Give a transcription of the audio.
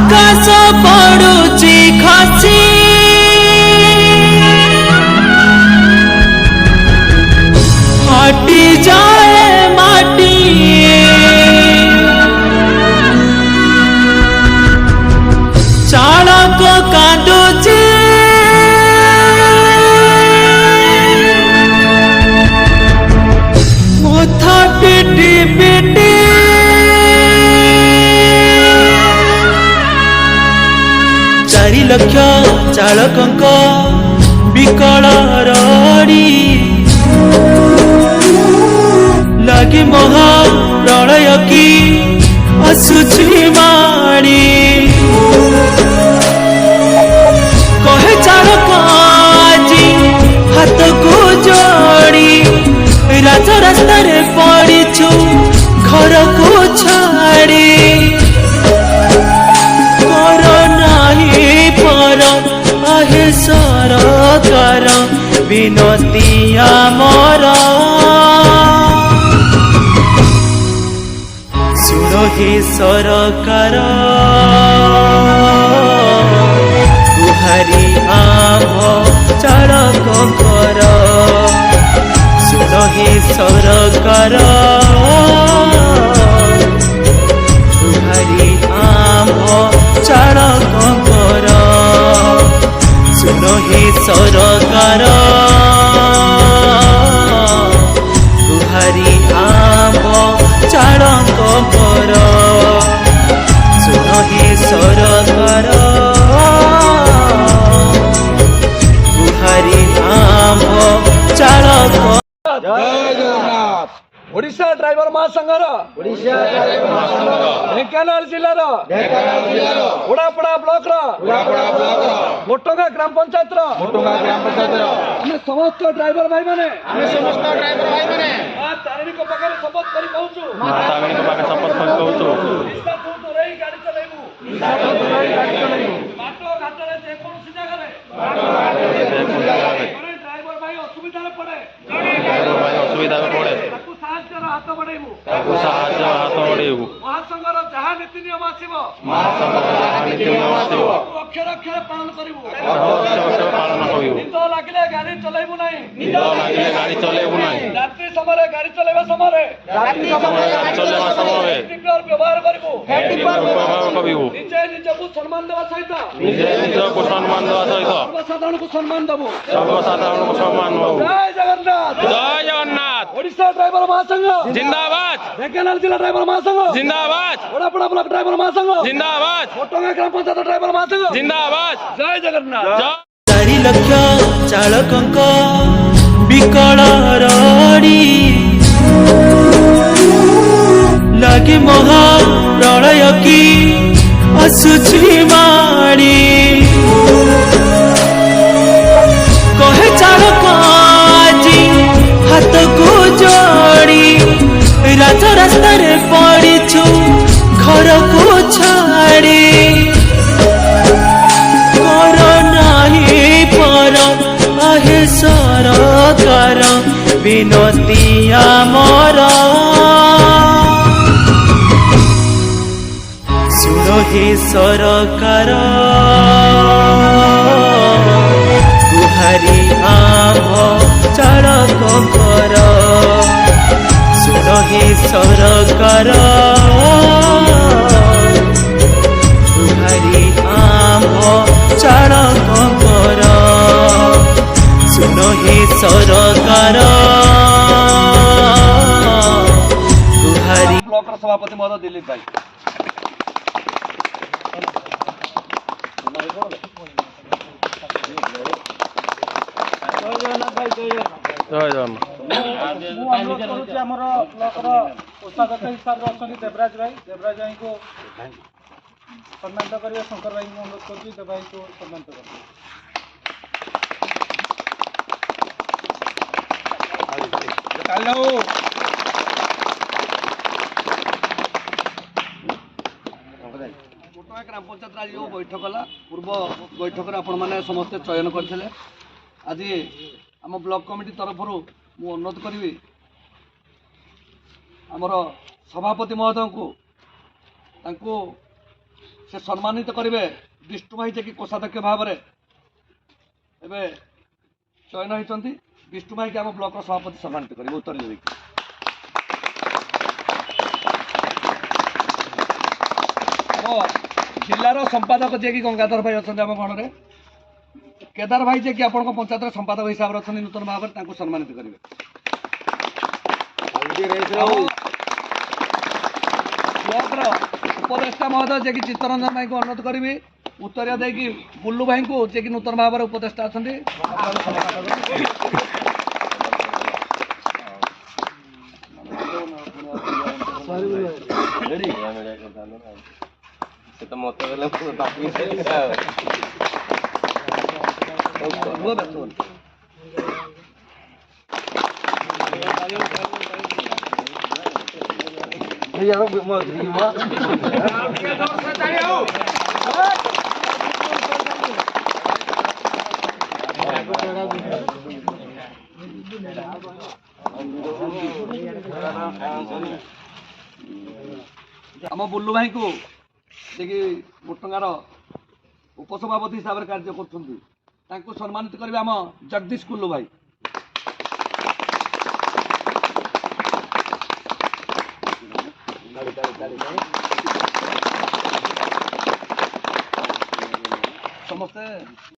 आकाश पड़ुची खसी फाटी जाए माटी चालक कांदुची मुथा पिटी पिटी चारि लक्ष चालकंक विकल रड़ी लगी महा प्रलय की असुची माणी कहे चालक आजी हाथ को जोड़ी राज रास्ता रे पड़ीछु घर को छाड़ी आहे सरकार विनती आमर सुन हे सरकार गुहारी आम चालकर सुन हे सरकार गुहारी आम चालकर सुन हे सरकार गुहारी आम चालकर सुन हे सरकार गुहारी आम चालकर। जय जगन्नाथ। ओडिशा ड्राइवर महासंघर ढेंकानाल जिलार ओडापड़ा ब्लॉक मोटंगा ग्राम पंचायत आम समस्त ड्राइवर भाई माने मां तारिणी को पाखे शपथ करी कहूछु गाड़ी चलेबू बाटो घाटरे जे कोनसी जगह ड्राइवर भाई असुविधा पड़े हाथ बढ़ेबू महासंघर जहाँ नीति नियम आसो अक्षर अक्षर पालन करूँ निद लगे गाड़ी चलेबू ना रात्रि समय गाड़ी चलेबा समय व्यवहार करूँ निजे निजक सम्मान देवा सहित सर्वसाधारण को सम्मान देवु। जय जगन्नाथ। जय जगन्नाथ। ओडिशा ड्राइवर महासंघ जिंदाबाद। ढेंकानाल जिला ड्राइवर महासंघ जिंदाबाद। ओडापड़ा ब्लॉक ड्राइवर महासंघ जिंदाबाद। मोटंगा ग्राम पंचायत ड्राइवर महासंघ जिंदाबाद। जय जगन्नाथ। चारि लक्ष चालकंक विकल रड़ी लगी महा प्रलय की असुची माणी कहे चालक आजी हाथ को जोड़ी राज रास्ता रे पड़ीछु घर को छाड़ी आहे सरकार विनती आमर सुन हे सरकार गुहारी आम चालकर सुन हे सरकार गुहारी आम चालकर सुन हे सरकार गुहारी। ब्लॉक सभापति महोदय दिलीप भाई जय जगन्नाथ। कोषाध्यक्ष हिसाब से अच्छा देवराज भाई को सम्मानित करेंगे। शंकर भाई को अनुरोध कर देव भाई को सम्मानित करेंगे। ग्राम पंचायत आज जो बैठक है पूर्व बैठक आपण मैंने समस्ते चयन करते आज आम ब्लॉक कमिटी तरफ मु अनुरोध करी आमर सभापति महोदय को से सम्मानित करेंगे विष्णु भाई जे कि कोषाध्यक्ष भाव में एवं चयन होती विष्णु भाई के आम ब्लॉक सभापति सम्मानित करेंगे उत्तर देवी आम जिलार संपादक जे कि गंगाधर भाई अच्छा आम गण में केदार भाई जे कि आप पंचायत संपादक हिसाब से अच्छा नूतन भाव में सम्मानित करेंगे ब्लॉक उपदेष्टा महोदय जे कि चित्तरंजन भाई को अनुरोध करी उत्तर देकी बुल्लू भाई को जे कि नूतन भाव में उपदेष्टा अच्छा आम बुल्लू भाई को जे कि मोटंगार उपसभापति हिसाब से कार्य कर सम्मानित करेंगे आम जगदीश कुल्लू भाई समस्ते